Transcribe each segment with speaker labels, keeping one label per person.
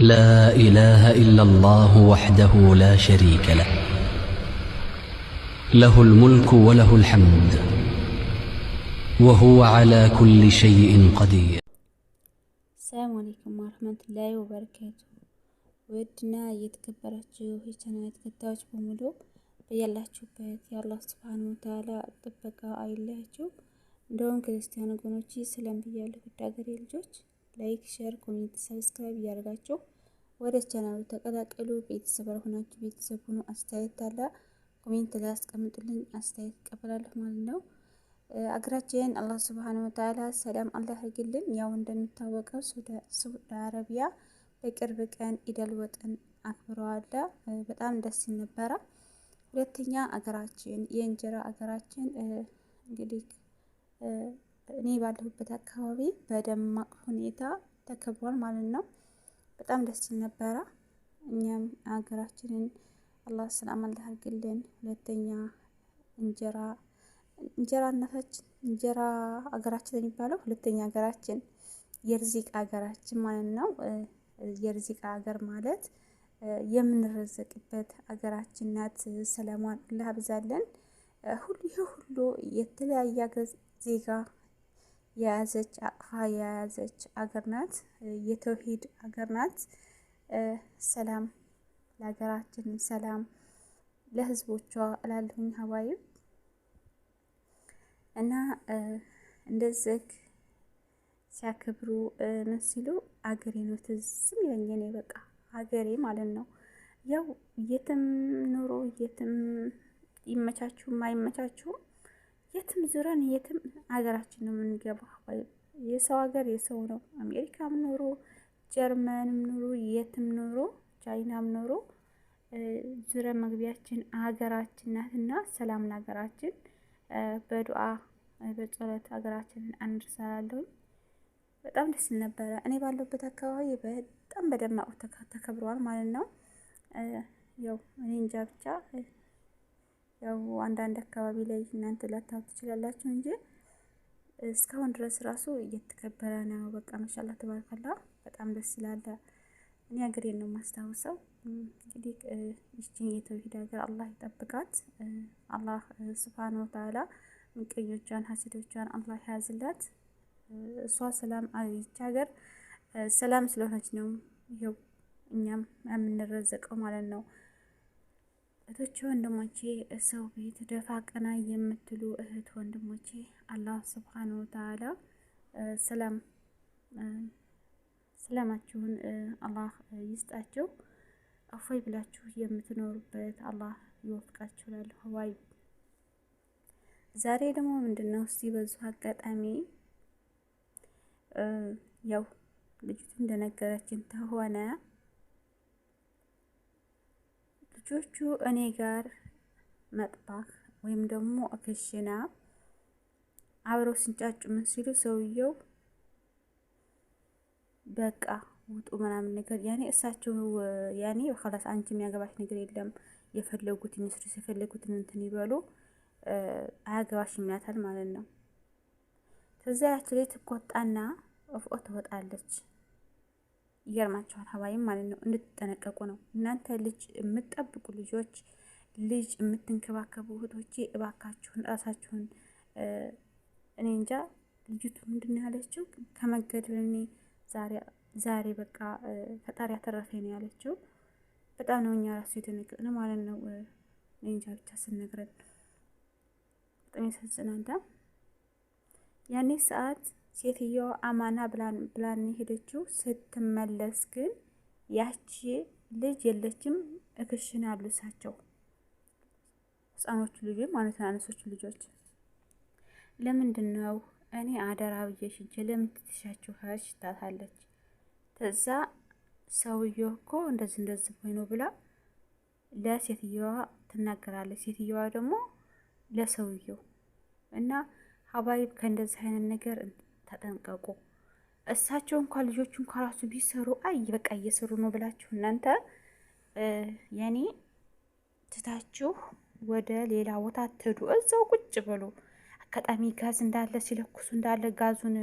Speaker 1: لا إله إلا الله وحده لا شريك له، له الملك وله الحمد وهو على كل شيء قدير።
Speaker 2: السلام عليكم ورحمة الله وبركاته። ودنا የተከበራችሁ የቻናል ተከታዮች በሙሉ በያላችሁበት የአላህ ሱብሓነሁ ወተዓላ ጥበቃ አይለያችሁ። እንደውም ክርስቲያን ወገኖች ሰላም ብያለሁ። ውድ ሀገሬ ልጆች ላይክ፣ ሼር፣ ኮሜንት፣ ሰብስክራይብ እያደረጋችሁ ወደ ቻናሉ ተቀላቀሉ። ቤተሰብ ሆናችሁ ቤተሰብ ሆኖ አስተያየት አለ ኮሜንት ላይ አስቀምጡልኝ፣ አስተያየት እቀበላለሁ ማለት ነው። አገራችን አላህ ሱብሓነሁ ወተዓላ ሰላም አላህ ያርግልን። ያው እንደሚታወቀው ሳዑዲ አረቢያ በቅርብ ቀን ኢደል ወጥን አክብረዋል። በጣም ደስ ይል ነበረ። ሁለተኛ አገራችን የእንጀራ አገራችን እንግዲህ እኔ ባለሁበት አካባቢ በደማቅ ሁኔታ ተከብሯል ማለት ነው። በጣም ደስ ይል ነበረ። እኛም አገራችንን አላህ ሰላም አላህ ያርግልን። ሁለተኛ እንጀራ አገራችን የሚባለው ሁለተኛ አገራችን የርዚቅ አገራችን ማለት ነው። የርዚቅ አገር ማለት የምንረዘቅበት አገራችን ናት። ሰላሟን አላህ ያብዛልን። ሁሉ የተለያየ ዜጋ የያዘች አቅፋ የያዘች አገር ናት። የተውሂድ አገር ናት። ሰላም ለሀገራችን፣ ሰላም ለህዝቦቿ እላለሁኝ ሀባይብ እና እንደዚህ ሲያከብሩ ምን ሲሉ አገሬ ነው ትዝ የሚለኝ እኔ በቃ ሀገሬ ማለት ነው። ያው የትም ኑሮ የትም ይመቻችሁም አይመቻችሁም የትም ዙረን የትም ሀገራችን ነው የምንገባው። የሰው ሀገር የሰው ነው። አሜሪካም ኑሮ ጀርመንም ኑሮ የትም ኑሮ ቻይናም ኑሮ ዙረን መግቢያችን ሀገራችን ናትና ሰላም ለሀገራችን። በዱዓ በጸሎት ሀገራችንን አንርሳላለሁ። በጣም ደስ ይል ነበረ። እኔ ባለሁበት አካባቢ በጣም በደማቁ ተከብሯል ማለት ነው። ያው እኔ እንጃ ብቻ ያው አንዳንድ አካባቢ ላይ እናንተ ላታውቁ ትችላላችሁ እንጂ እስካሁን ድረስ ራሱ እየተከበረ ነው። በቃ ማሻአላህ ተባረከላ በጣም ደስ ይላል። እኔ ሀገሬን ነው የማስታውሰው። እንግዲህ ይህችን የተውሂድ ሀገር አላህ ይጠብቃት። አላህ ሱብሓነሁ ወተዓላ ምቀኞቿን ሀሲዶቿን አላህ ያዝላት። እሷ ሰላም ይህች ሀገር ሰላም ስለሆነች ነው ይኸው እኛም የምንረዘቀው ማለት ነው። እህቶቼ ወንድሞቼ፣ ሰው ቤት ደፋ ቀና የምትሉ እህት ወንድሞቼ አላህ ሱብሓነሁ ወተዓላ ሰላማችሁን አላህ ይስጣችሁ። አፎይ ብላችሁ የምትኖሩበት አላህ ይወፍቃችሁ እላለሁ። ሀዋይ ዛሬ ደግሞ ምንድነው እስቲ በዙ አጋጣሚ ያው ልጅቱ እንደነገረችን ተሆነ ልጆቹ እኔ ጋር መጥባህ ወይም ደግሞ ክሽና አብረው ሲንጫጩ ምን ሲሉ ሰውየው በቃ ውጡ ምናምን ነገር ያኔ እሳቸው ያኔ خلاص አንቺ የሚያገባሽ ነገር የለም የፈለጉትን ይስሩ የፈለጉትን እንትን ይበሉ አያገባሽም ይላታል ማለት ነው። ከዛ ያቺ ላይ ትቆጣና እፍኦ ትወጣለች። ይገርማችኋል ሀባይም ማለት ነው። እንድትጠነቀቁ ነው። እናንተ ልጅ የምትጠብቁ ልጆች፣ ልጅ የምትንከባከቡ እህቶቼ እባካችሁን ራሳችሁን እኔ እንጃ ልጅቱ ምንድን ነው ያለችው? ከመገደል እኔ ዛሬ በቃ ፈጣሪ ያተረፈኝ ነው ያለችው። በጣም ነው እኛ ራሱ የተነገረን ማለት ነው። እኔ እንጃ ብቻ ስነግረን በጣም ያሳዝናል። ያኔ ሰዓት ሴትዮዋ አማና ብላን ሄደችው። ስትመለስ ግን ያቺ ልጅ የለችም። እክሽን ያሉ እሳቸው ህፃኖቹ ልጆች ማለት ነው፣ አነሶቹ ልጆች። ለምንድን ነው እኔ አደራ ብዬሽ እንጂ ለምን ትተሻቸው ሀሽ ታታለች። ከዛ ሰውየው እኮ እንደዚህ ሆኖ ብላ ለሴትዮዋ ትናገራለች። ሴትዮዋ ደግሞ ለሰውየው እና ሀባይብ ከእንደዚህ አይነት ነገር ተጠንቀቁ። እሳቸው እንኳን ልጆቹ እንኳን ራሱ ቢሰሩ አይ በቃ እየሰሩ ነው ብላችሁ እናንተ ያኔ ትታችሁ ወደ ሌላ ቦታ አትሄዱ። እዛው ቁጭ ብሎ አጋጣሚ ጋዝ እንዳለ ሲለኩሱ እንዳለ ጋዙን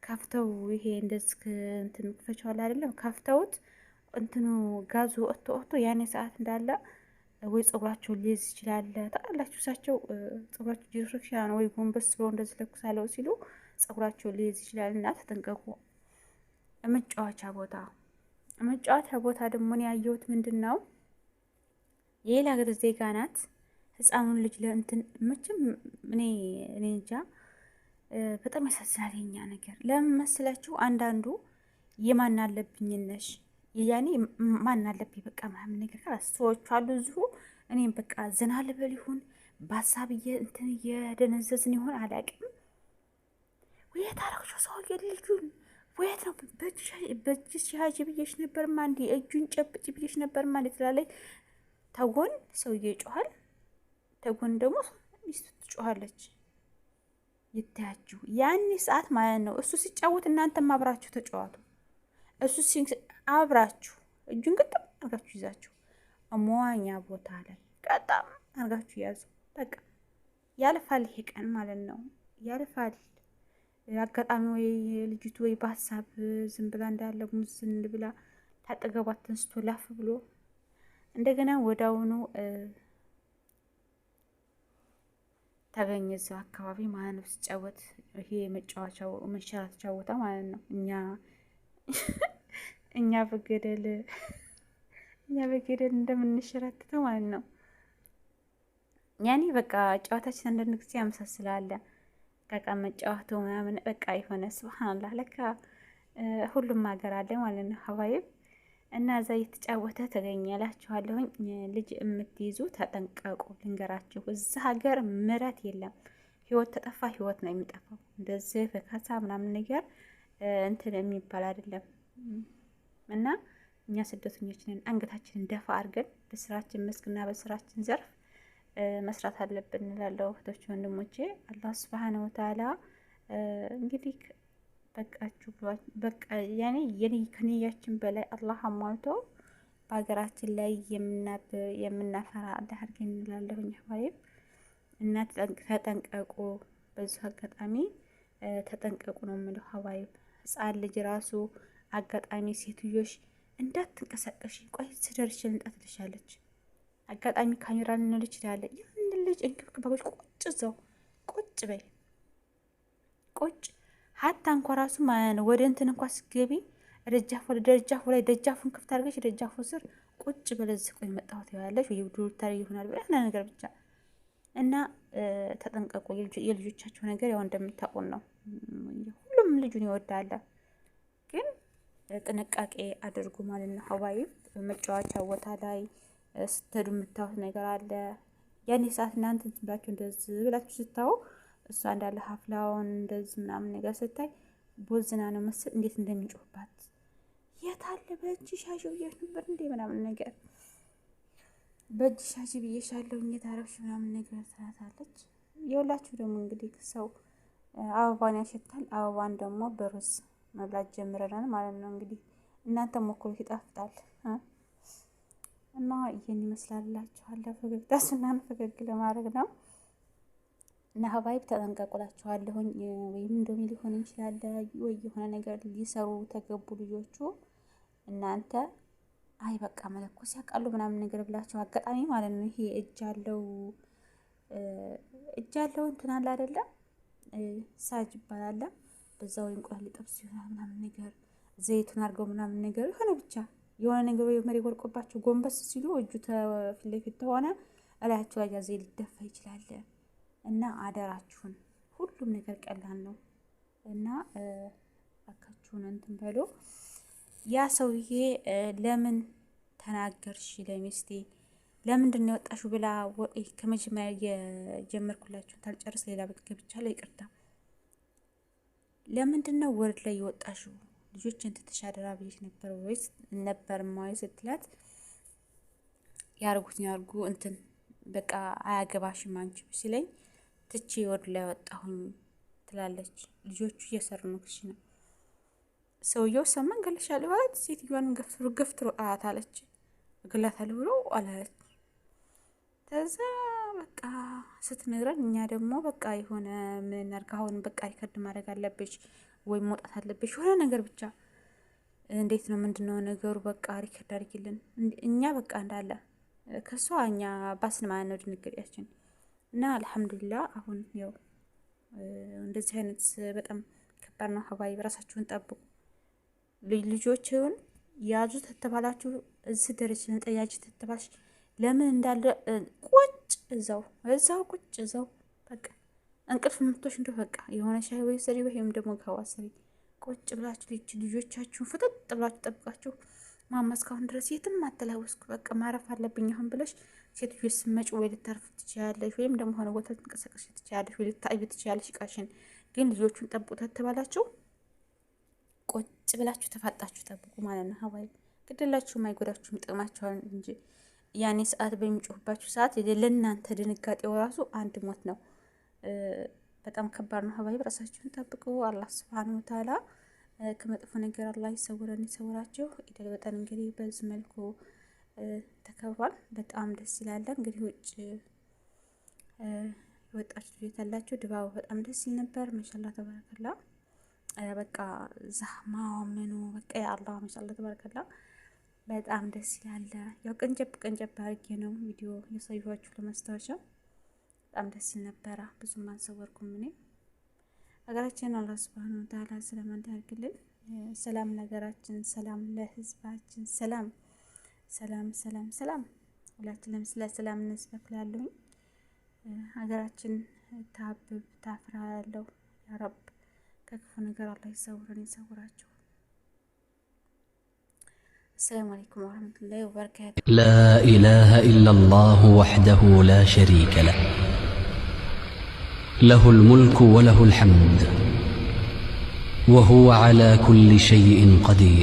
Speaker 2: ከፍተው ይሄ እንደዚህ እንትን ክፈቻው አይደለም ከፍተውት እንትኑ ጋዙ ወጥቶ ያኔ ሰዓት እንዳለ ወይ ፀጉራቸውን ሊይዝ ይችላል። ታውቃላችሁ እሳቸው ፀጉራቸው ዲሬክሽን ወይ ጎንበስ ብሎ እንደዚህ ለኩሳለው ሲሉ ፀጉራቸውን ሊይዝ ይችላል እና ተጠንቀቁ። መጫወቻ ቦታ ደግሞ እኔ ያየሁት ምንድን ነው የሌላ ሀገር ዜጋ ናት። ህፃኑን ልጅ ለእንትን መቼም እኔ እንጃ በጣም ያሳዝናል የኛ ነገር። ለምን መስላችሁ? አንዳንዱ የማን አለብኝነሽ ያኔ ማን አለብኝ በቃ ምናምን ነገር ካላስ ሰዎቹ አሉ እዚሁ እኔም በቃ ዘና ልበል ይሁን በሀሳብ እንትን እየደነዘዝን ይሆን አላውቅም። ወየት አረግሽው ሰውዬ ልጁን ወየት ነው በእጅሽ ያዥ ብዬሽ ነበርማ እንዴ እጁን ጨብጭ ብዬሽ ነበርማ እንዴ ትላለች። ተጎን ሰውዬ ይጮሃል፣ ተጎን ደግሞ ሚስቱ ትጮሃለች። ይታያችሁ ያኔ ሰዓት ማለት ነው እሱ ሲጫወት እናንተም አብራችሁ ተጫዋቱ። እሱ አብራችሁ እጁን ቅጥም አርጋችሁ ይዛችሁ መዋኛ ቦታ ላይ ቀጣም አርጋችሁ ያዙ። በቃ ያልፋል፣ ይሄ ቀን ማለት ነው ያልፋል። አጋጣሚ ወይ ልጅቱ ወይ በሀሳብ ዝም ብላ እንዳለ ሙዝን ብላ ታጠገቧት ተንስቶ ላፍ ብሎ እንደገና ወዳውኑ ተገኘ እዛው አካባቢ ማለት ነው ሲጫወት። ይሄ መጫወቻው መንሸራተቻ ቦታ ማለት ነው። እኛ በገደል እንደምንሸራተተው ማለት ነው። ያኔ በቃ ጨዋታችን አንዳንድ ጊዜ ያመሳስላል። በቃ መጫወቱ ምናምን በቃ የሆነ ስብሃንአላህ ለካ ሁሉም ሀገር አለ ማለት ነው ሀባይብ። እና እዛ እየተጫወተ ተገኘ እላችኋለሁኝ። ልጅ የምትይዙ ተጠንቀቁ፣ ልንገራችሁ። እዛ ሀገር ምሕረት የለም። ህይወት ተጠፋ ህይወት ነው የሚጠፋው። እንደዚህ በካሳ ምናምን ነገር እንትን የሚባል አይደለም። እና እኛ ስደተኞች ነን፣ አንገታችንን ደፋ አድርገን በስራችን መስክና በስራችን ዘርፍ መስራት አለብን እላለሁ እህቶች ወንድሞቼ። አላህ ሱብሃነሁ ወተዓላ እንግዲህ በቃችሁ ብሏል። በቃ ያኔ ከንያችን በላይ አላህ አሟልቶ በሀገራችን ላይ የምናፈራ አላህ አድርገን እንላለሁኝ ሀባይብ። እና ተጠንቀቁ፣ በዚሁ አጋጣሚ ተጠንቀቁ ነው የምለው ሀባይብ። ህፃን ልጅ ራሱ አጋጣሚ ሴትዮሽ እንዳትንቀሳቀሽ ቆይ ስደርሽ ልምጣ ትልሻለች። አጋጣሚ ካሜራ ልንል ይችላል። ያን ልጅ እንክብክባጎች ቁጭ በይ ቁጭ ሀታ እንኳ ራሱ ማለት ነው ወደ እንትን እንኳ ስገቢ ደጃፉ ላይ ደጃፉን ክፍት አድርገሽ ደጃፉ ስር ቁጭ በለዝ ቆይ መጣሁት ያለሽ ወይ ዶክተር ይሆናል ብላ ነገር ብቻ እና ተጠንቀቁ። የልጆቻቸው ነገር ያው እንደምታውቁን ነው። ሁሉም ልጁን ይወዳል፣ ግን ጥንቃቄ አድርጉ ማለት ነው ሀዋይ። መጫወቻ ቦታ ላይ ስትሄዱ የምታዩት ነገር አለ። ያኔ ሰዓት እናንተ ብላችሁ እንደዚህ ብላችሁ ስታዩ እሷ እንዳለ ሀፍላውን እንደዚህ ምናምን ነገር ስታይ ቦዝና ነው መስል እንዴት እንደሚጮህባት የት አለ በእጅ ሻሽ ብዬሽ ነበር እንዴ ምናምን ነገር በእጅ ሻሽ ብዬሻለሁ እንዴት አረፍሽ ምናምን ነገር ትላታለች። የሁላችሁ ደግሞ እንግዲህ ሰው አበባን ያሸታል። አበባን ደግሞ በሩዝ መብላት ጀምረናል ማለት ነው። እንግዲህ እናንተ ሞክሩት፣ ይጣፍጣል። እና ይሄን ይመስላላችኋለሁ። ፈገግታ ስናን ፈገግ ለማድረግ ነው። እና ሀባይብ ተጠንቀቁላችኋለሁኝ። ወይም እንደሆነ ሊሆን ይችላል ወይ የሆነ ነገር ሊሰሩ ተገቡ ልጆቹ እናንተ አይ በቃ መለኮስ ያውቃሉ ምናምን ነገር ብላችሁ አጋጣሚ ማለት ነው። ይሄ እጅ ያለው እንትን አለ አይደለም ሳጅ ይባላል። በዛው እንቁላል ሊጠብሱ ይሆናል ምናምን ነገር ዘይቱን አድርገው ምናምን ነገር የሆነ ነገር ወይ መሪ ወርቆባቸው ጎንበስ ሲሉ እጁ ፊት ለፊት ተሆነ እላያቸው ላይ ዘይት ሊደፋ ይችላል። እና አደራችሁን ሁሉም ነገር ቀላል ነው እና አካችሁን እንትን በሉ። ያ ሰውዬ ለምን ተናገርሽ ለሚስቴ ለምንድን ነው የወጣሽው ብላ ከመጀመሪያ የጀመርኩላችሁን ታልጨርስ ሌላ ቤት ገብቻለሁ፣ ይቅርታ። ለምንድን ነው ወርድ ላይ የወጣሽው ልጆችን ትተሻደራ ብዬሽ ነበር ወይስ ነበር ማይ ስትላት ያርጉ እንትን በቃ አያገባሽም አንቺ ሲለኝ ትቼ ወርድ ላይ ወጣሁኝ ትላለች። ልጆቹ እየሰሩ ነው ክሽ ነው። ሰውየው ሰማን ገለሻለሁ ማለት ሴትዮዋን ገፍትሮ አለች እገላታለሁ ብሎ አላለች። ከዛ በቃ ስትነግረን እኛ ደግሞ በቃ የሆነ ምን እናድርግ አሁን በቃ ሪከርድ ማድረግ አለብሽ ወይ መውጣት አለብሽ የሆነ ነገር ብቻ እንዴት ነው ምንድነው ነገሩ? በቃ ሪከርድ አድርጊልን። እኛ በቃ እንዳለ ከሷ እኛ ባስን ማለት ነው ድንግጤያችን። እና አልሐምዱሊላህ አሁን ያው እንደዚህ አይነት በጣም ከባድ ነው። ሀባይ ራሳችሁን ጠብቁ። ልጆችን ያዙ ተተባላችሁ እዚህ ደረጃ ጠያጅ ተተባልሽ ለምን እንዳለ ቁጭ እዛው ቁጭ እዛው በቃ እንቅልፍ ምቶሽ እንደው በቃ የሆነ ሻይ ወይ ሰሪ ወይም ደግሞ ከዋሰሪ ቁጭ ብላችሁ ልጆቻችሁን ፍጥጥ ብላችሁ ጠብቃችሁ ማማ እስካሁን ድረስ የትም አትላወስኩ በቃ ማረፍ አለብኝ አሁን ብለሽ ሴትዮሽ ስመጭ ወይ ልታርፍ ትችያለሽ፣ ወይም ደግሞ ሆነ ቦታ ልትንቀሳቀሽ ትችያለሽ፣ ወይ ልታይብ ትችያለሽ ቃሽን። ግን ልጆቹን ጠብቁ ተተባላችሁ ቁጭ ብላችሁ ተፋጣችሁ ጠብቁ ማለት ነው። ሀባይ ግድላችሁም አይጎዳችሁም ይጠቅማችኋል እንጂ ያኔ ሰዓት በሚጮህባችሁ ሰዓት ለእናንተ ድንጋጤው ራሱ አንድ ሞት ነው። በጣም ከባድ ነው። ሀባይ ራሳችሁን ጠብቁ። አላህ ሱብሃነሁ ወተዓላ ከመጥፎ ነገር አላህ ይሰውረን ይሰውራችሁ። ኢደል በጣም እንግዲህ በዚህ መልኩ ተከብሯል። በጣም ደስ ይላል። እንግዲህ ውጭ የወጣችሁ ልጆች ያላችሁ ድባቡ በጣም ደስ ይል ነበር። ማሻአላህ ተባረከላ። በቃ ዛህማው ምኑ በቃ ያአላህ ማሻአላህ ተባረከላ በጣም ደስ ይላል። ያው ቀንጨብ አድርጌ ነው ቪዲዮ የሰየኋችሁ ለማስታወሻ። በጣም ደስ ይል ነበር። ብዙም አልሰወርኩም እኔ። ሀገራችን አላህ ሱብሃነሁ ወተዓላ ሰላም ያድርግልን። ሰላም ለሀገራችን፣ ሰላም ለህዝባችን፣ ሰላም ሁላችንም ስለ ሰላም እንስበክላለሁ። ሀገራችን ታብብ ታፍራ ያለው ያ ረብ ከክፉ ነገር አላህ ይሰውረን ይሰውራችሁ። السلام عليكم ورحمة الله وبركاته.
Speaker 1: لا إله إلا الله وحده لا شريك له، له الملك وله الحمد وهو على كل شيء قدير.